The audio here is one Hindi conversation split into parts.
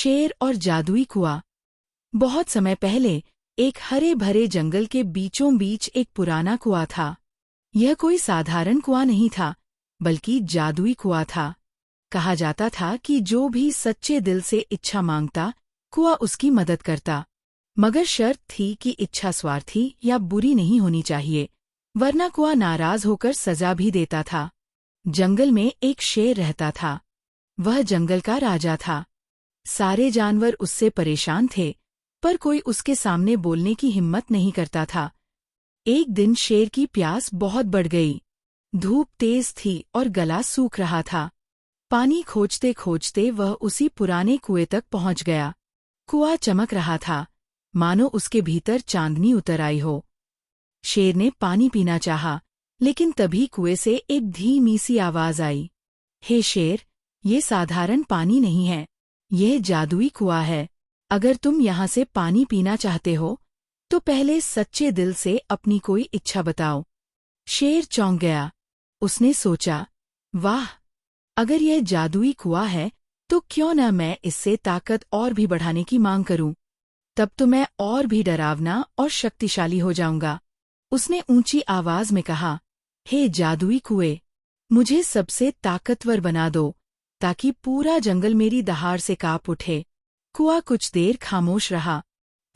शेर और जादुई कुआं। बहुत समय पहले एक हरे भरे जंगल के बीचों बीच एक पुराना कुआं था। यह कोई साधारण कुआं नहीं था, बल्कि जादुई कुआं था। कहा जाता था कि जो भी सच्चे दिल से इच्छा मांगता, कुआं उसकी मदद करता। मगर शर्त थी कि इच्छा स्वार्थी या बुरी नहीं होनी चाहिए, वरना कुआं नाराज होकर सजा भी देता था। जंगल में एक शेर रहता था। वह जंगल का राजा था। सारे जानवर उससे परेशान थे, पर कोई उसके सामने बोलने की हिम्मत नहीं करता था। एक दिन शेर की प्यास बहुत बढ़ गई। धूप तेज थी और गला सूख रहा था। पानी खोजते खोजते वह उसी पुराने कुएं तक पहुंच गया। कुआं चमक रहा था, मानो उसके भीतर चांदनी उतर आई हो। शेर ने पानी पीना चाहा, लेकिन तभी कुएं से एक धीमी सी आवाज आई। हे शेर, ये साधारण पानी नहीं है, यह जादुई कुआं है। अगर तुम यहाँ से पानी पीना चाहते हो, तो पहले सच्चे दिल से अपनी कोई इच्छा बताओ। शेर चौंक गया। उसने सोचा, वाह, अगर यह जादुई कुआं है, तो क्यों न मैं इससे ताकत और भी बढ़ाने की मांग करूं। तब तो मैं और भी डरावना और शक्तिशाली हो जाऊंगा। उसने ऊंची आवाज में कहा, हे जादुई कुएं, मुझे सबसे ताकतवर बना दो, ताकि पूरा जंगल मेरी दहाड़ से कांप उठे। कुआं कुछ देर खामोश रहा,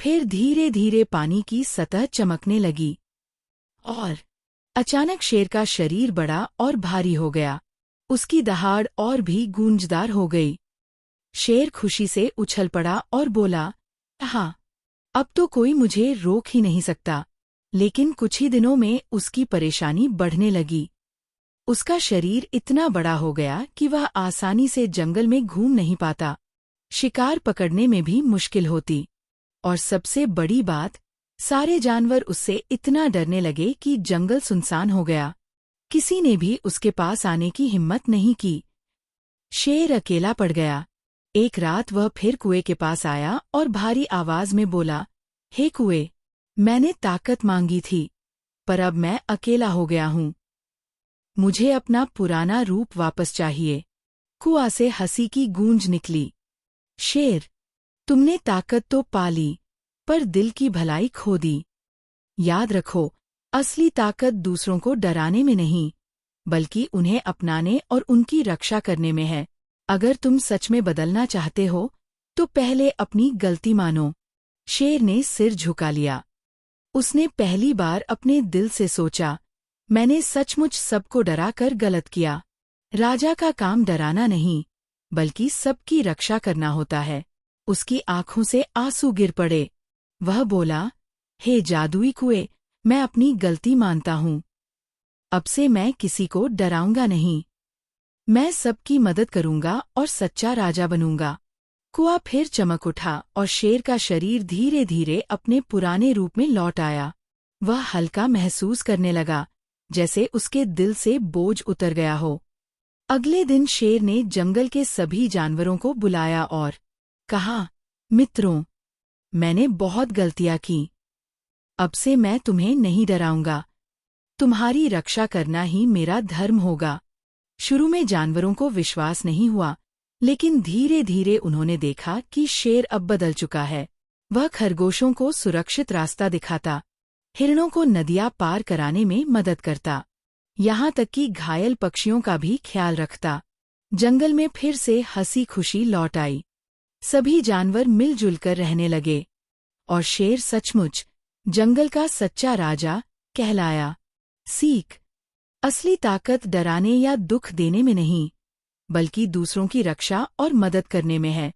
फिर धीरे धीरे पानी की सतह चमकने लगी। और अचानक शेर का शरीर बड़ा और भारी हो गया। उसकी दहाड़ और भी गूंजदार हो गई। शेर खुशी से उछल पड़ा और बोला, हाँ, अब तो कोई मुझे रोक ही नहीं सकता। लेकिन कुछ ही दिनों में उसकी परेशानी बढ़ने लगी। उसका शरीर इतना बड़ा हो गया कि वह आसानी से जंगल में घूम नहीं पाता। शिकार पकड़ने में भी मुश्किल होती। और सबसे बड़ी बात, सारे जानवर उससे इतना डरने लगे कि जंगल सुनसान हो गया। किसी ने भी उसके पास आने की हिम्मत नहीं की। शेर अकेला पड़ गया। एक रात वह फिर कुएं के पास आया और भारी आवाज में बोला, हे कुएं, मैंने ताकत मांगी थी, पर अब मैं अकेला हो गया हूँ। मुझे अपना पुराना रूप वापस चाहिए। कुआं से हंसी की गूंज निकली। शेर, तुमने ताकत तो पा ली, पर दिल की भलाई खो दी। याद रखो, असली ताकत दूसरों को डराने में नहीं, बल्कि उन्हें अपनाने और उनकी रक्षा करने में है। अगर तुम सच में बदलना चाहते हो, तो पहले अपनी गलती मानो। शेर ने सिर झुका लिया। उसने पहली बार अपने दिल से सोचा, मैंने सचमुच सबको डरा कर गलत किया। राजा का काम डराना नहीं, बल्कि सबकी रक्षा करना होता है। उसकी आंखों से आंसू गिर पड़े। वह बोला, हे जादुई कुएं, मैं अपनी गलती मानता हूँ। अब से मैं किसी को डराऊंगा नहीं। मैं सबकी मदद करूंगा और सच्चा राजा बनूंगा। कुआं फिर चमक उठा और शेर का शरीर धीरे धीरे अपने पुराने रूप में लौट आया। वह हल्का महसूस करने लगा, जैसे उसके दिल से बोझ उतर गया हो। अगले दिन शेर ने जंगल के सभी जानवरों को बुलाया और कहा, मित्रों, मैंने बहुत गलतियां की। अब से मैं तुम्हें नहीं डराऊंगा। तुम्हारी रक्षा करना ही मेरा धर्म होगा। शुरू में जानवरों को विश्वास नहीं हुआ, लेकिन धीरे धीरे उन्होंने देखा कि शेर अब बदल चुका है। वह खरगोशों को सुरक्षित रास्ता दिखाता, हिरणों को नदियां पार कराने में मदद करता, यहाँ तक कि घायल पक्षियों का भी ख्याल रखता। जंगल में फिर से हंसी खुशी लौट आई। सभी जानवर मिलजुल कर रहने लगे, और शेर सचमुच जंगल का सच्चा राजा कहलाया। सीख, असली ताकत डराने या दुख देने में नहीं, बल्कि दूसरों की रक्षा और मदद करने में है।